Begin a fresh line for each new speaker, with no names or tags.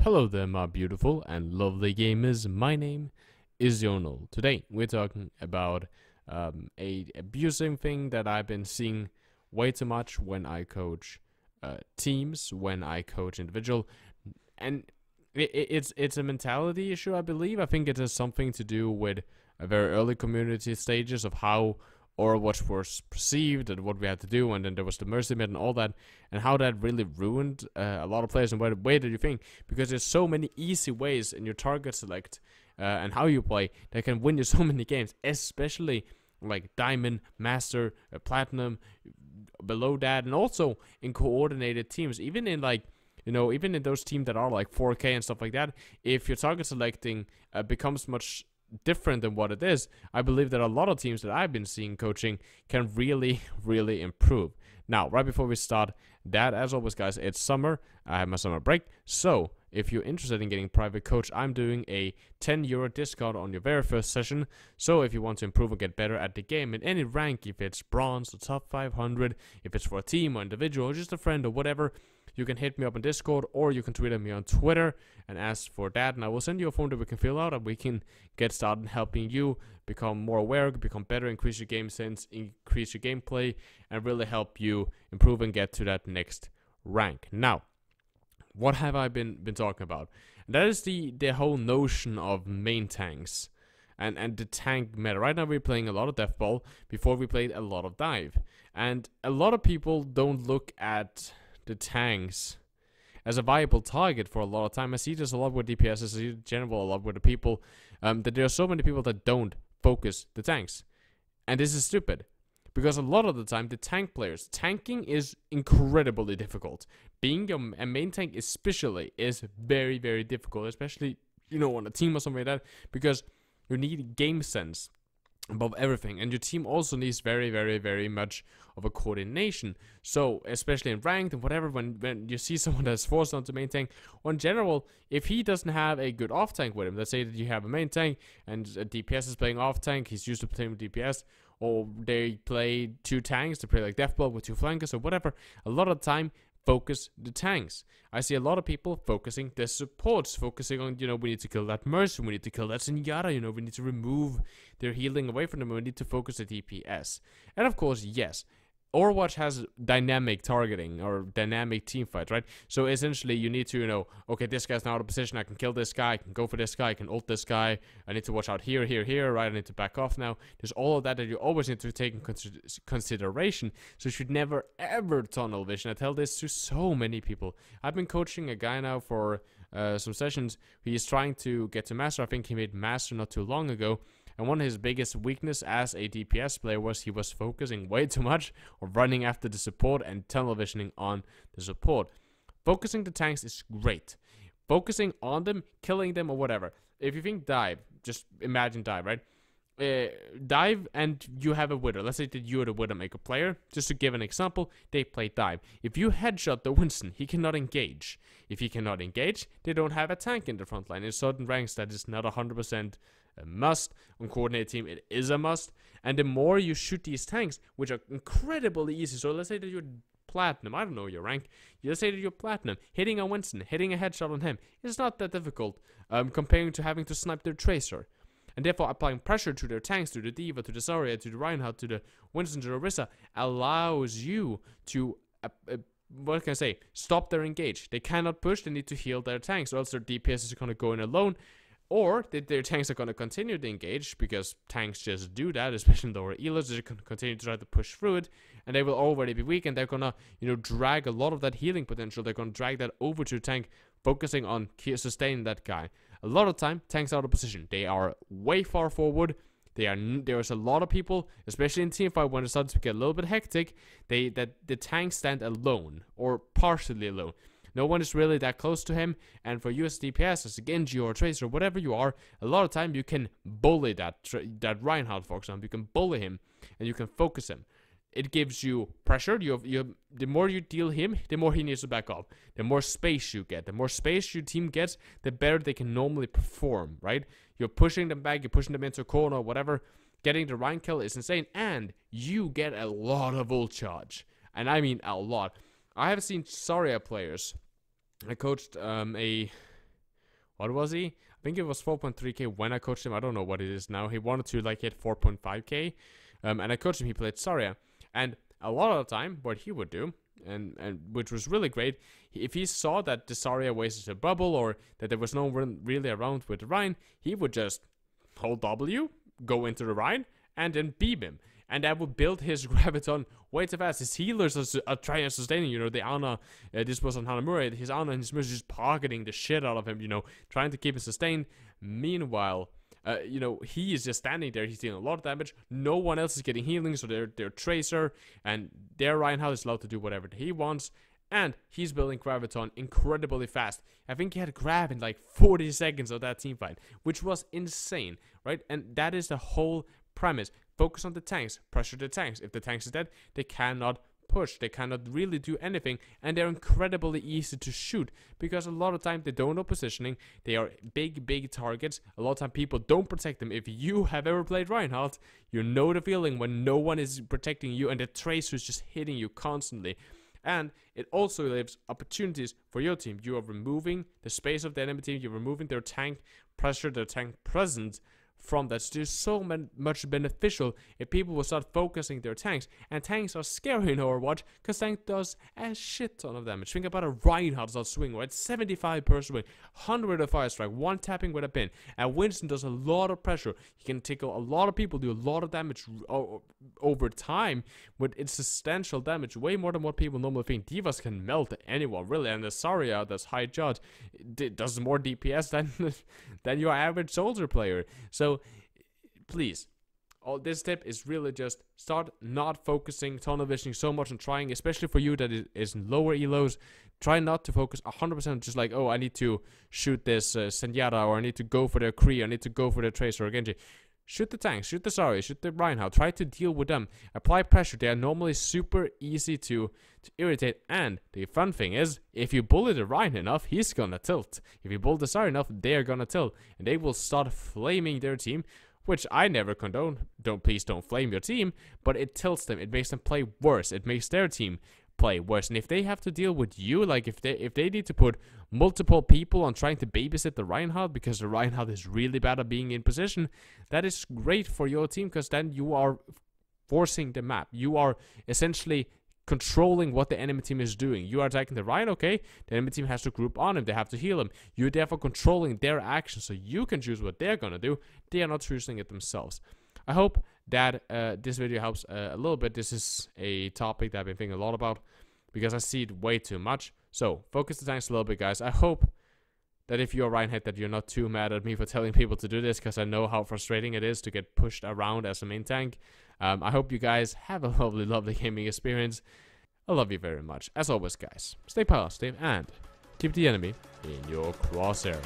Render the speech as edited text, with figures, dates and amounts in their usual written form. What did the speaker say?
Hello there, my beautiful and lovely gamers. My name is Jonal. Today, we're talking about a abusing thing that I've been seeing way too much when I coach teams, when I coach individual, and it's a mentality issue. I believe. I think it has something to do with a very early community stages of how or what was perceived and what we had to do, and then there was the mercy myth and all that, and how that really ruined a lot of players. And what way do you think? Because there's so many easy ways in your target select and how you play that can win you so many games, especially like diamond, master, platinum, below that, and also in coordinated teams, even in like even in those teams that are like 4K and stuff like that. If your target selecting becomes much different than what it is, I believe that a lot of teams that I've been seeing coaching can really, really improve. Now, right before we start that, as always, guys, it's summer. I have my summer break. So, if you're interested in getting private coach, I'm doing a €10 discount on your very first session. So, if you want to improve and get better at the game in any rank, if it's bronze or top 500, if it's for a team or individual or just a friend or whatever, you can hit me up on Discord, or you can tweet at me on Twitter and ask for that, and I will send you a form that we can fill out, and we can get started helping you become more aware, become better, increase your game sense, increase your gameplay, and really help you improve and get to that next rank. Now, what have I been talking about? And that is the whole notion of main tanks and the tank meta. Right now we're playing a lot of death ball. Before we played a lot of dive, and a lot of people don't look at the tanks as a viable target for a lot of time. I see this a lot with DPS, I see in general a lot with the people, that there are so many people that don't focus the tanks. And this is stupid, because a lot of the time the tank players, tanking is incredibly difficult. Being a main tank especially is very, very difficult, especially, on a team or something like that, because you need game sense above everything, and your team also needs very, very, very much of a coordination. So especially in ranked and whatever, when you see someone that's forced onto main tank, or in general, if he doesn't have a good off tank with him, let's say that you have a main tank and a DPS is playing off tank, he's used to playing with DPS, or they play two tanks, they play like deathblow with two flankers or whatever, a lot of the time focus the tanks. I see a lot of people focusing the supports, focusing on, we need to kill that Mercy, we need to kill that Zenyatta, we need to remove their healing away from them, we need to focus the DPS. And of course, yes, Overwatch has dynamic targeting or dynamic team fights, right? So essentially you need to, okay, this guy's now out of position, I can kill this guy, I can go for this guy, I can ult this guy, I need to watch out here, right? I need to back off now. There's all of that you always need to take in consideration. So you should never ever tunnel vision. I tell this to so many people. I've been coaching a guy now for some sessions. He's trying to get to master. I think he made master not too long ago. And one of his biggest weakness as a DPS player was he was focusing way too much or running after the support and tunnel visioning on the support. Focusing the tanks is great. Focusing on them, killing them or whatever. If you think dive, just imagine dive, right? Dive and you have a Widow. Let's say that you're the Widowmaker player. Just to give an example, they play dive. If you headshot the Winston, he cannot engage. If he cannot engage, they don't have a tank in the front line. In certain ranks, that is not 100% a must. On coordinated team, it is a must. And the more you shoot these tanks, which are incredibly easy. So let's say that you're platinum, I don't know your rank. Let's say that you're platinum, hitting a Winston, hitting a headshot on him, it's not that difficult comparing to having to snipe their Tracer. And therefore applying pressure to their tanks, to the D.Va, to the Zarya, to the Reinhardt, to the Winston, to the Orisa, allows you to, what can I say, stop their engage. They cannot push, they need to heal their tanks, or else their DPS is going to go in alone, or their tanks are going to continue to engage, because tanks just do that, especially in lower elos. They're going to continue to try to push through it, and they will already be weak, and they're going to, drag a lot of that healing potential. They're going to drag that over to the tank, focusing on sustaining that guy. A lot of time, tanks out of position. They are way far forward. There's a lot of people, especially in teamfight, when it starts to get a little bit hectic, the tanks stand alone, or partially alone. No one is really that close to him, and for you as DPS, as a Genji or a Tracer, whatever you are, a lot of time you can bully that Reinhardt, for example. You can bully him, and you can focus him. It gives you pressure. The more you deal him, the more he needs to back up. The more space you get. The more space your team gets, the better they can normally perform, right? You're pushing them back, you're pushing them into a corner, whatever. Getting the Rein kill is insane, and you get a lot of ult charge. And I mean a lot. I have seen Zarya players. I coached a what was he? I think it was 4.3k when I coached him. I don't know what it is now. He wanted to like hit 4.5k. And I coached him, he played Zarya. And a lot of the time, what he would do, and which was really great, if he saw that the Zarya wasted a bubble or that there was no one really around with the Rein, he would just hold W, go into the Rein, and then beam him. And that would build his graviton way too fast. His healers are trying to sustain him, you know, the Ana, this was on Hanamura, his Ana and his Mush just pocketing the shit out of him, you know, trying to keep him sustained. Meanwhile, you know, he is just standing there, he's dealing a lot of damage, no one else is getting healing, so their Tracer and their Reinhardt is allowed to do whatever he wants, and he's building Graviton incredibly fast. I think he had a grab in like 40 seconds of that team fight, which was insane, right? And that is the whole premise. Focus on the tanks, pressure the tanks. If the tanks are dead, they cannot push, they cannot really do anything, and they're incredibly easy to shoot because a lot of time they don't know positioning, they are big targets. A lot of time people don't protect them. If you have ever played Reinhardt, you know the feeling when no one is protecting you and the Tracer is just hitting you constantly. And it also leaves opportunities for your team. You are removing the space of the enemy team, you're removing their tank pressure, their tank presence from that. So there's so much beneficial if people will start focusing their tanks. And tanks are scary in Overwatch because tank does a shit ton of damage. Think about a Reinhardt on swing, right? 75 per swing, 100 of fire strike, 1 tapping with a pin. And Winston does a lot of pressure. He can tickle a lot of people, do a lot of damage over time with its substantial damage, way more than what people normally think. Divas can melt anyone, really. And the Zarya, that's high judge, does more DPS than your average soldier player. So please, all this tip is really just start not focusing tunnel visioning so much on trying, especially for you that is in lower elos. Try not to focus 100% just like, oh, I need to shoot this Zenyatta, or I need to go for the Kree, I need to go for the Tracer or Genji. Shoot the tanks, shoot the Zarya, shoot the Reinhardt. Try to deal with them. Apply pressure. They are normally super easy to irritate. And the fun thing is, if you bully the Reinhardt enough, he's gonna tilt. If you bully the Zarya enough, they're gonna tilt. And they will start flaming their team, which I never condone. Please don't flame your team. But it tilts them. It makes them play worse. It makes their team play worse. And if they have to deal with you, like if they need to put multiple people on trying to babysit the Reinhardt because the Reinhardt is really bad at being in position, that is great for your team because then you are forcing the map. You are essentially controlling what the enemy team is doing. You are attacking the Ryan, okay, the enemy team has to group on him, they have to heal him. You're therefore controlling their actions so you can choose what they're gonna do. They are not choosing it themselves. I hope that this video helps a little bit. This is a topic that I've been thinking a lot about because I see it way too much. So focus the tanks a little bit, guys. I hope that if you're Reinhardt that you're not too mad at me for telling people to do this because I know how frustrating it is to get pushed around as a main tank. I hope you guys have a lovely gaming experience. I love you very much. As always, guys, stay positive and keep the enemy in your crosshair.